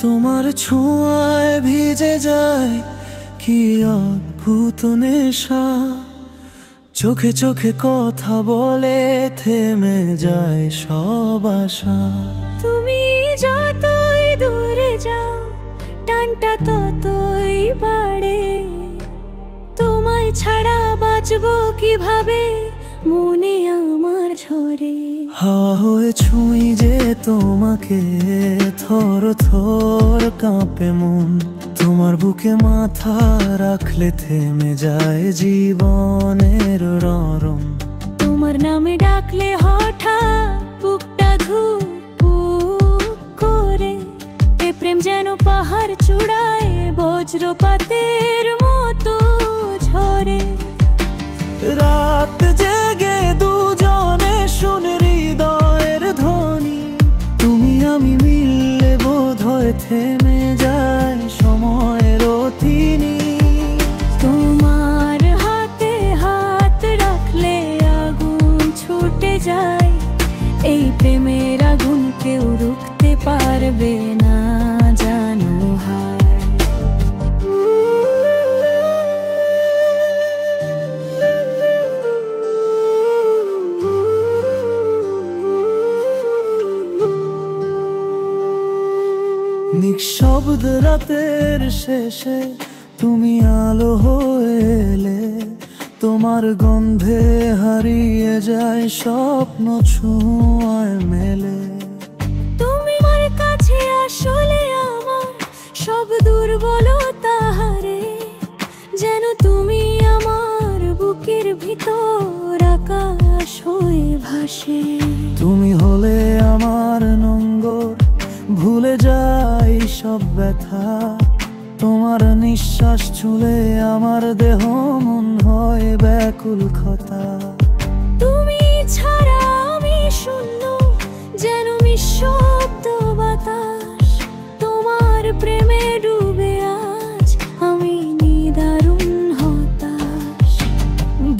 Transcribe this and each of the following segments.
তোমার ছোঁয়ায় ভিজে যায় কি অদ্ভুত নেশা, চোখে চোখে কথা বলে থেমে যায় সব আশা। তুমি যতই দূরে যাও টানটা ততই বাড়ে, তোমায় ছাড়া বাঁচবো কিভাবে মনে আমার ঝরে। হাওয়া হয়ে ছুঁই যে তোমাকে, থর থর কাঁপে মন, তোমার বুকে মাথা রাখলে থেমে যায় জীবনের ররম। তোমার নামে ডাকলে হঠাৎ বুকটা ধুক করে, এ প্রেম যেন পাহাড় চূড়ায় বজ্রপাতের মতো ঝরে। রাত জেগে দুজনে শুনে হৃদয়ের ধ্বনি, তুমি আমি মিললে বোধ হয় থেমে যায় সময়ের অতিনি। তোমার হাতে হাত রাখলে আগুন ছুটে যায়, এই প্রেমের আগুন কেউ রুখতে পারবে না জানো হায়। নিঃশব্দ রাতের শেষে তুমি আলো হয়ে এলে, তোমার গন্ধে হারিয়ে যায় স্বপ্ন ছোঁয়ায় মেলে। তুমি আমার কাছে আসলে আমার সব দুর্বলতা হারে, যেন তুমি আমার বুকের ভিতর আকাশ হয়ে ভাসে। তুমি হলে আমার নোঙ্গর, ভুলে যাই সব ব্যথা, তোমার নিঃশ্বাস ছুঁলে আমার দেহ মন হয় ব্যাকুল ক্ষতা। তুমি ছাড়া আমি শূন্য, যেন নিঃশব্দ বাতাস, তোমার প্রেমে ডুবে আজ আমি নিদারুণ হতাশ।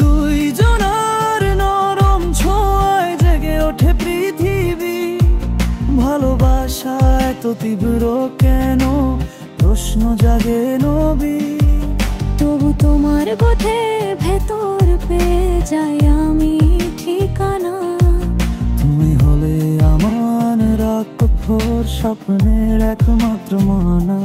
দুইজনার নরম ছোঁয়ায় জেগে ওঠে পৃথিবী, ভালোবাসা এত তীব্র কেন প্রশ্ন জাগে নবী। তবু তোমার বোধে ভেতর পেয়ে যাই আমি ঠিকানা। তুমি হলে আমার রাত ভোর স্বপ্নের একমাত্র মানা।